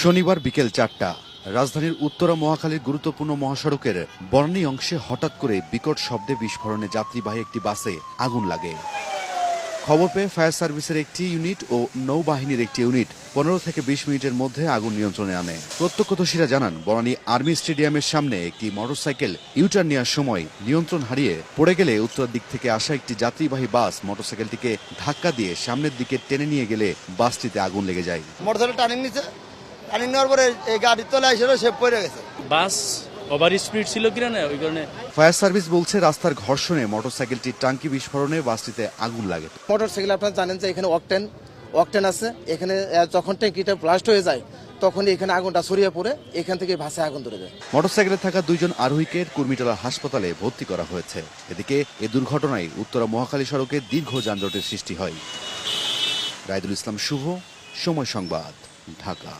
শনিবার বিকেল 4টা রাজধানীর উত্তরা মহাখালীর গুরুত্বপূর্ণ মহাসড়কের বনানী অংশে হঠাৎ করে বিকট শব্দে বিস্ফোরণে যাত্রীবাহী একটি বাসে আগুন লাগে। খবর পেয়ে ফায়ার সার্ভিসের একটি ইউনিট ও নৌবাহিনীর একটি ইউনিট 15 থেকে 20 মিনিটের মধ্যে আগুন নিয়ন্ত্রণে আনে। প্রত্যক্ষদর্শীরা জানান, বনানী আর্মি স্টেডিয়ামের সামনে একটি মোটরসাইকেল ইউটার্ন নেওয়ার সময় নিয়ন্ত্রণ হারিয়ে পড়ে গেলে উত্তর দিক থেকে আসা একটি যাত্রীবাহী বাস মোটরসাইকেলটিকে ধাক্কা দিয়ে সামনের দিকে টেনে নিয়ে গেলে বাসটিতে আগুন লেগে যায়। মোটরসাইকেল টার্নিং নিচ্ছে, টার্নিং নেওয়ার পরে এই গাড়ির তলায় এসে সে পড়ে গেছে। বাস ওভার স্পিড ছিল কিনা না, ওই কারণে। ফায়ার সার্ভিস বলছে, রাস্তার ঘর্ষণে মোটরসাইকেলটির টাঙ্কি বিস্ফোরণে বাসটিতে আগুন লাগে। মোটরসাইকেল আপনারা জানেন যে এখানে অকটেন আছে, এখানে যখন ট্যাঙ্কিটা ব্লাস্ট হয়ে যায় তখনই এখানে আগুনটা ছড়িয়ে পড়ে এখান থেকে ভাসে আগুন ধরে যায়। মোটরসাইকেলে থাকা 2 জন আরোহীকে কুর্মিটোলা হাসপাতালে ভর্তি করা হয়েছে। এদিকে এ দুর্ঘটনায় উত্তরা মহাখালী সড়কে দীর্ঘ যানজটের সৃষ্টি হয়। রায়দুল ইসলাম শুভ, সময় সংবাদ, ঢাকা।